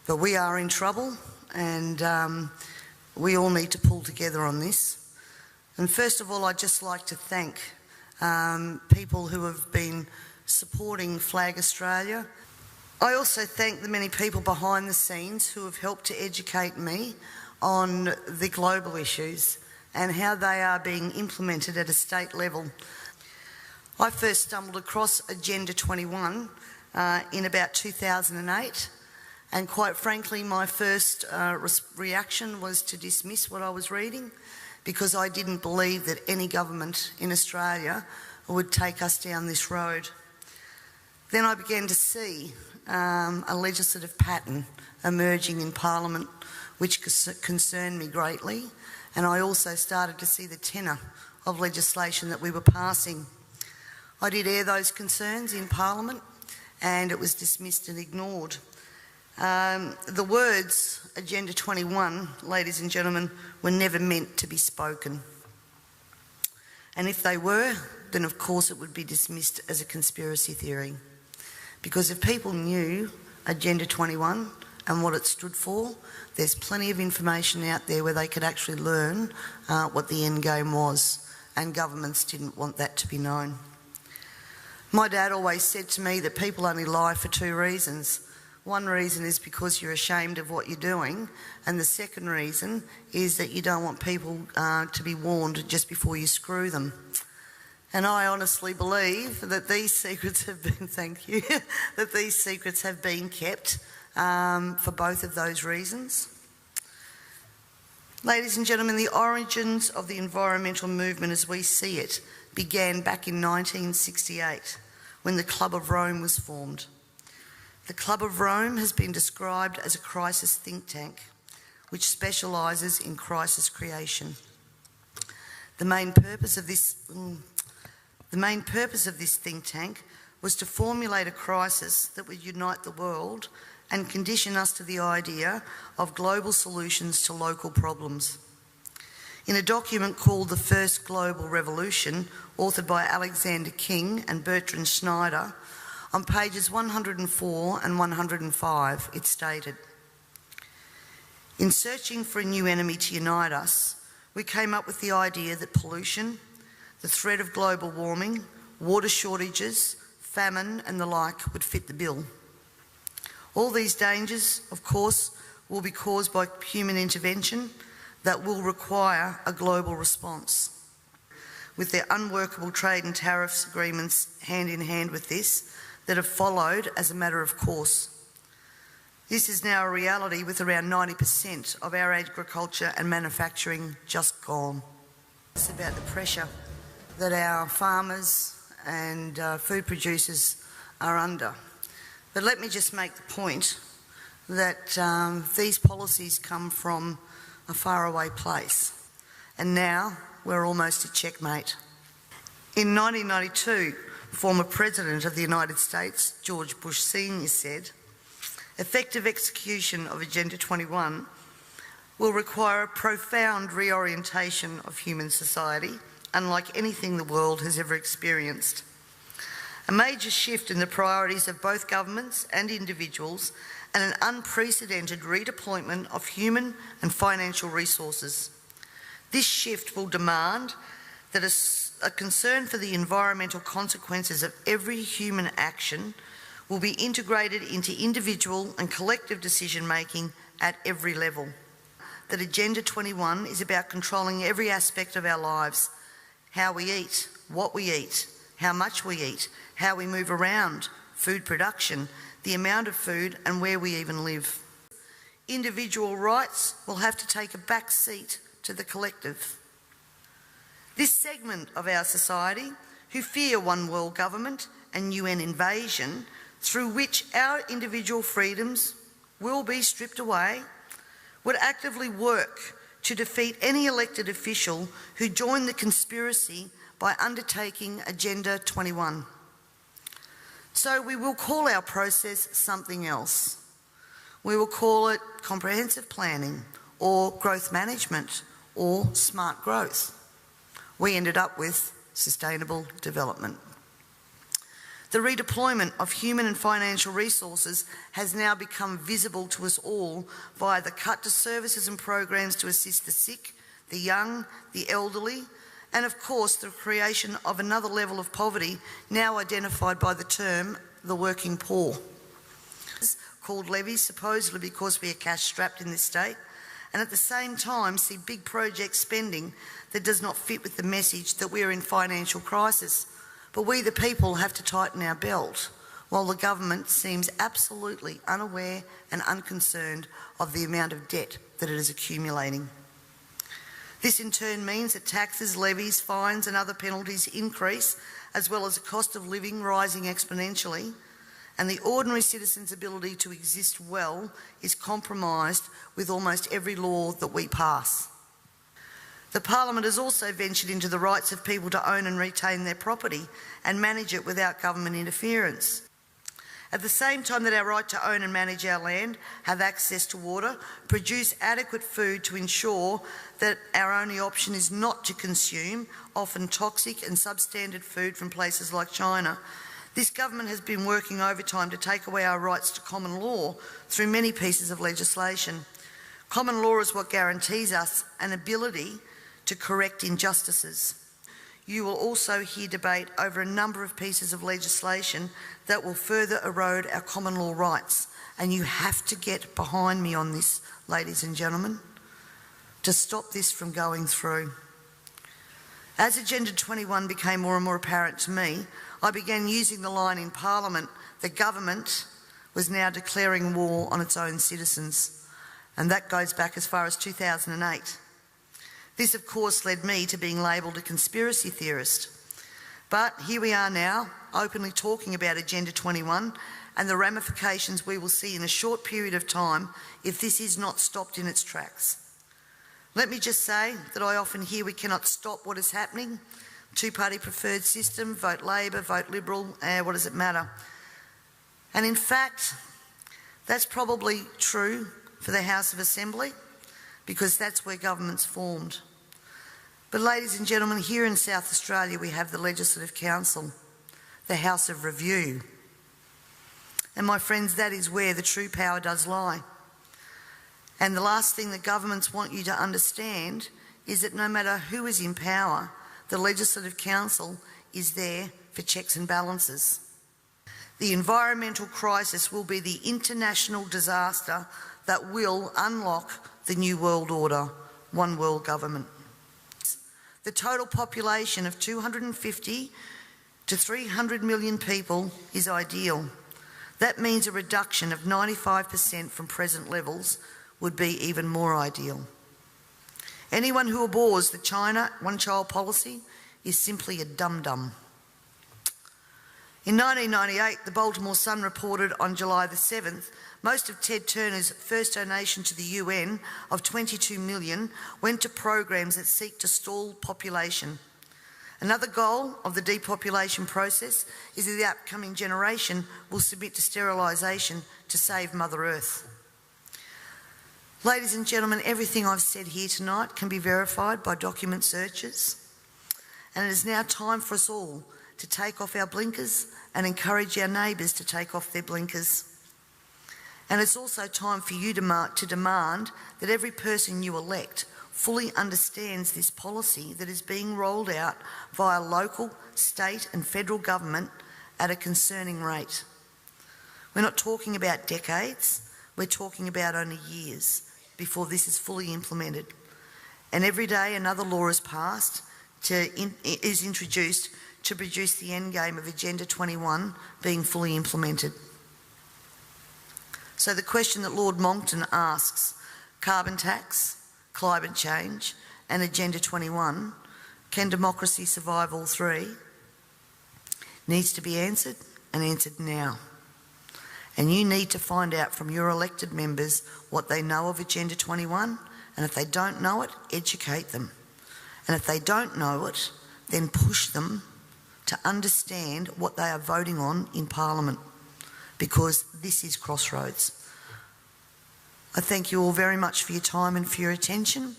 But we are in trouble, and we all need to pull together on this. And first of all, I'd just like to thank people who have been supporting Flag Australia. I also thank the many people behind the scenes who have helped to educate me on the global issues and how they are being implemented at a state level. I first stumbled across Agenda 21 in about 2008, and quite frankly my first reaction was to dismiss what I was reading, because I didn't believe that any government in Australia would take us down this road. Then I began to see a legislative pattern emerging in Parliament which concerned me greatly, and I also started to see the tenor of legislation that we were passing. I did air those concerns in Parliament, and it was dismissed and ignored. The words Agenda 21, ladies and gentlemen, were never meant to be spoken. And if they were, then of course it would be dismissed as a conspiracy theory. Because if people knew Agenda 21 and what it stood for, there's plenty of information out there where they could actually learn what the end game was, and governments didn't want that to be known. My dad always said to me that people only lie for two reasons. One reason is because you're ashamed of what you're doing, and the second reason is that you don't want people to be warned just before you screw them. And I honestly believe that these secrets have been, thank you, that these secrets have been kept for both of those reasons. Ladies and gentlemen, the origins of the environmental movement as we see it began back in 1968 when the Club of Rome was formed. The Club of Rome has been described as a crisis think tank which specialises in crisis creation. The main purpose of this think tank was to formulate a crisis that would unite the world and condition us to the idea of global solutions to local problems. In a document called The First Global Revolution, authored by Alexander King and Bertrand Schneider, on pages 104 and 105, it stated, "In searching for a new enemy to unite us, we came up with the idea that pollution, the threat of global warming, water shortages, famine and the like would fit the bill. All these dangers, of course, will be caused by human intervention that will require a global response. With their unworkable trade and tariffs agreements hand in hand with this, that have followed as a matter of course. This is now a reality, with around 90% of our agriculture and manufacturing just gone." It's about the pressure that our farmers and food producers are under. But let me just make the point that these policies come from a faraway place, and now we're almost at checkmate. In 1992, former President of the United States, George Bush Sr. said, "Effective execution of Agenda 21 will require a profound reorientation of human society, unlike anything the world has ever experienced. A major shift in the priorities of both governments and individuals, and an unprecedented redeployment of human and financial resources. This shift will demand that a concern for the environmental consequences of every human action will be integrated into individual and collective decision-making at every level. That Agenda 21 is about controlling every aspect of our lives: how we eat, what we eat, how much we eat, how we move around, food production, the amount of food and where we even live. Individual rights will have to take a back seat to the collective. This segment of our society, who fear one world government and UN invasion, through which our individual freedoms will be stripped away, would actively work to defeat any elected official who joined the conspiracy by undertaking Agenda 21. So we will call our process something else. We will call it comprehensive planning, or growth management, or smart growth. We ended up with sustainable development. The redeployment of human and financial resources has now become visible to us all via the cut to services and programs to assist the sick, the young, the elderly, and of course the creation of another level of poverty now identified by the term the working poor. Called levies, supposedly because we are cash strapped in this state, and at the same time see big project spending that does not fit with the message that we are in financial crisis. But we the people have to tighten our belt, while the government seems absolutely unaware and unconcerned of the amount of debt that it is accumulating. This in turn means that taxes, levies, fines and other penalties increase, as well as the cost of living rising exponentially, and the ordinary citizen's ability to exist well is compromised with almost every law that we pass. The Parliament has also ventured into the rights of people to own and retain their property and manage it without government interference. At the same time that our right to own and manage our land, have access to water, produce adequate food to ensure that our only option is not to consume often toxic and substandard food from places like China, this government has been working overtime to take away our rights to common law through many pieces of legislation. Common law is what guarantees us an ability to correct injustices. You will also hear debate over a number of pieces of legislation that will further erode our common law rights, and you have to get behind me on this, ladies and gentlemen, to stop this from going through. As Agenda 21 became more and more apparent to me, I began using the line in Parliament that government was now declaring war on its own citizens, and that goes back as far as 2008. This, of course, led me to being labelled a conspiracy theorist. But here we are now, openly talking about Agenda 21 and the ramifications we will see in a short period of time if this is not stopped in its tracks. Let me just say that I often hear we cannot stop what is happening. Two-party preferred system, vote Labor, vote Liberal, what does it matter? And in fact, that's probably true for the House of Assembly, because that's where government's formed. But ladies and gentlemen, here in South Australia we have the Legislative Council, the House of Review. And my friends, that is where the true power does lie. And the last thing that governments want you to understand is that no matter who is in power, the Legislative Council is there for checks and balances. The environmental crisis will be the international disaster that will unlock the new world order, one world government. The total population of 250 to 300 million people is ideal. That means a reduction of 95% from present levels would be even more ideal. Anyone who abhors the China one-child policy is simply a dum-dum. In 1998, the Baltimore Sun reported on July the 7th, most of Ted Turner's first donation to the UN of $22 million went to programs that seek to stall population. Another goal of the depopulation process is that the upcoming generation will submit to sterilisation to save Mother Earth. Ladies and gentlemen, everything I've said here tonight can be verified by document searches, and it is now time for us all to take off our blinkers and encourage our neighbours to take off their blinkers. And it's also time for you to demand that every person you elect fully understands this policy that is being rolled out via local, state and federal government at a concerning rate. We're not talking about decades, we're talking about only years before this is fully implemented. And every day another law is passed, is introduced to produce the endgame of Agenda 21 being fully implemented. So the question that Lord Monckton asks, carbon tax, climate change and Agenda 21, can democracy survive all three? Needs to be answered, and answered now. And you need to find out from your elected members what they know of Agenda 21, and if they don't know it, educate them. And if they don't know it, then push them to understand what they are voting on in Parliament, because this is crossroads. I thank you all very much for your time and for your attention.